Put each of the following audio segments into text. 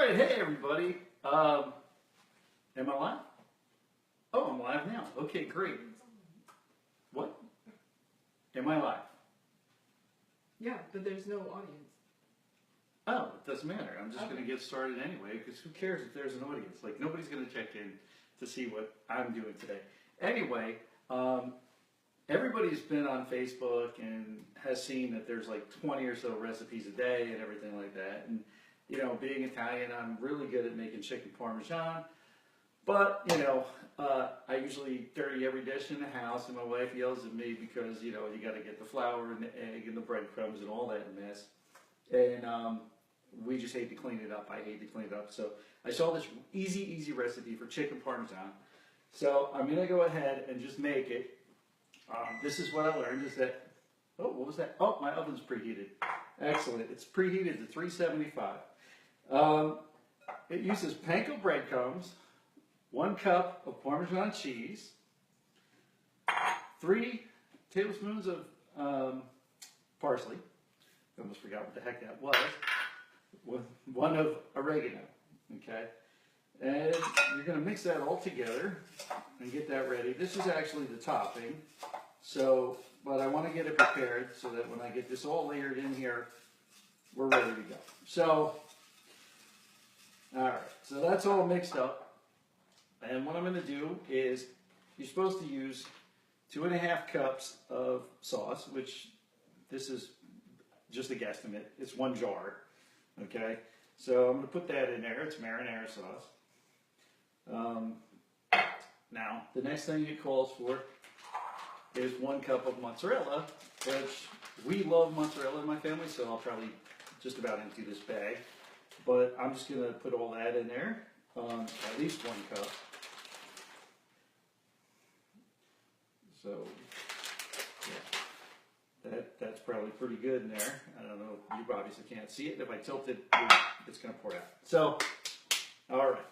right, hey everybody. Am I live? Oh, I'm live now. Okay, great. What? Am I live? Yeah, but there's no audience. Oh, it doesn't matter. I'm just going to get started anyway, because who cares if there's an audience? Like, nobody's going to check in to see what I'm doing today. Anyway, everybody's been on Facebook and has seen that there's like 20 or so recipes a day and everything like that. And, you know, being Italian, I'm really good at making chicken parmesan. But, you know, I usually dirty every dish in the house, and my wife yells at me because, you know, you got to get the flour and the egg and the breadcrumbs and all that mess. And we just hate to clean it up. I hate to clean it up. So I saw this easy recipe for chicken parmesan. So I'm going to go ahead and just make it. This is what I learned is that, oh, what was that? Oh, my oven's preheated. Excellent. It's preheated to 375. It uses panko breadcrumbs, 1 cup of Parmesan cheese, 3 tablespoons of parsley. I almost forgot what the heck that was. 1 of oregano. Okay. And you're going to mix that all together and get that ready. This is actually the topping. So, but I want to get it prepared so that when I get this all layered in here, we're ready to go. So, all right. So that's all mixed up. And what I'm going to do is, you're supposed to use 2.5 cups of sauce, which this is just a guesstimate. It's 1 jar. Okay. So I'm going to put that in there. It's marinara sauce. Now, the next thing it calls for is 1 cup of mozzarella, which we love mozzarella in my family, so I'll probably just about empty this bag. But I'm just going to put all that in there, at least 1 cup. So, yeah, that's probably pretty good in there. I don't know, you obviously can't see it. If I tilt it, it's going to pour out. So, all right.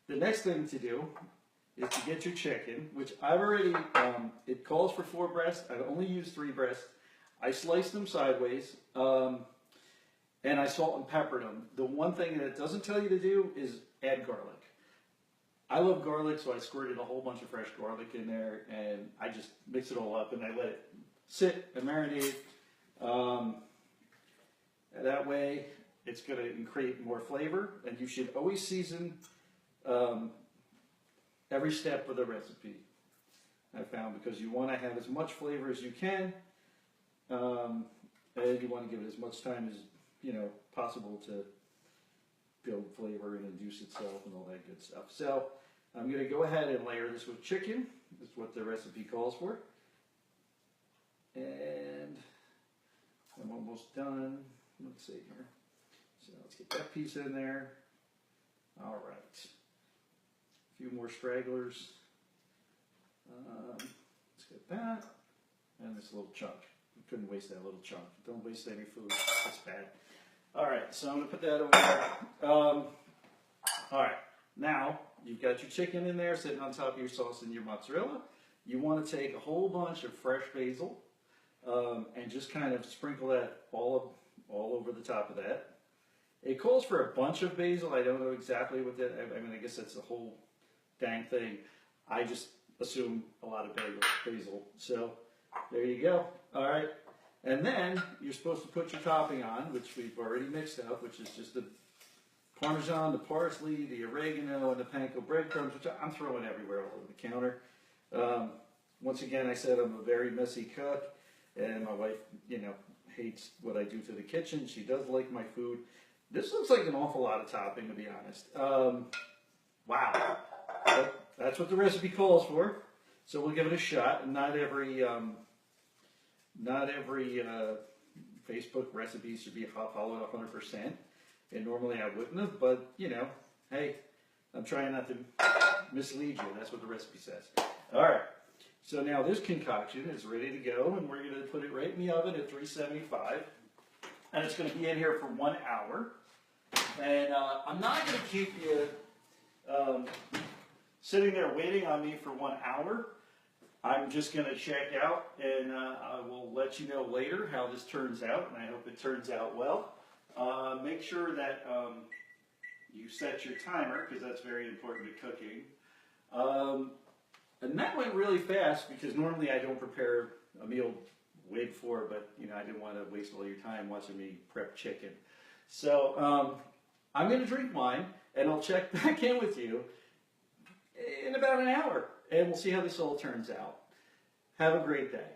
The next thing to do is to get your chicken, which I've already, it calls for 4 breasts. I've only used 3 breasts. I sliced them sideways, and I salt and peppered them. The one thing that it doesn't tell you to do is add garlic. I love garlic, so I squirted a whole bunch of fresh garlic in there, and I just mix it all up, and I let it sit and marinate. That way, it's going to create more flavor, and you should always season every step of the recipe, I found, because you want to have as much flavor as you can, and you want to give it as much time as, you know, possible to build flavor and induce itself and all that good stuff. So I'm going to go ahead and layer this with chicken. That's what the recipe calls for. And I'm almost done. Let's see here. So let's get that piece in there. All right. A few more stragglers. Let's get that. And this little chunk. You couldn't waste that little chunk. Don't waste any food. That's bad. All right, so I'm going to put that over there. All right, now you've got your chicken in there sitting on top of your sauce and your mozzarella. You want to take a whole bunch of fresh basil and just kind of sprinkle that all over the top of that. It calls for a bunch of basil. I don't know exactly what that, I mean, I guess that's the whole dang thing. I just assume a lot of basil. So there you go. All right. And then you're supposed to put your topping on, which we've already mixed up, which is just the Parmesan, the parsley, the oregano, and the panko breadcrumbs, which I'm throwing everywhere all over the counter. Once again, I said I'm a very messy cook, and my wife, you know, hates what I do to the kitchen. She does like my food. This looks like an awful lot of topping, to be honest. Wow. But that's what the recipe calls for. So we'll give it a shot, and not every Facebook recipe should be followed 100%, and normally I wouldn't have, but, you know, hey, I'm trying not to mislead you. That's what the recipe says. All right, so now this concoction is ready to go, and we're going to put it right in the oven at 375, and it's going to be in here for 1 hour, and I'm not going to keep you sitting there waiting on me for 1 hour. I'm just going to check out, and I will let you know later how this turns out, and I hope it turns out well. Make sure that you set your timer because that's very important to cooking. And that went really fast because normally I don't prepare a meal way before, but you know I didn't want to waste all your time watching me prep chicken. So I'm going to drink wine, and I'll check back in with you in about an hour, and we'll see how this all turns out. Have a great day.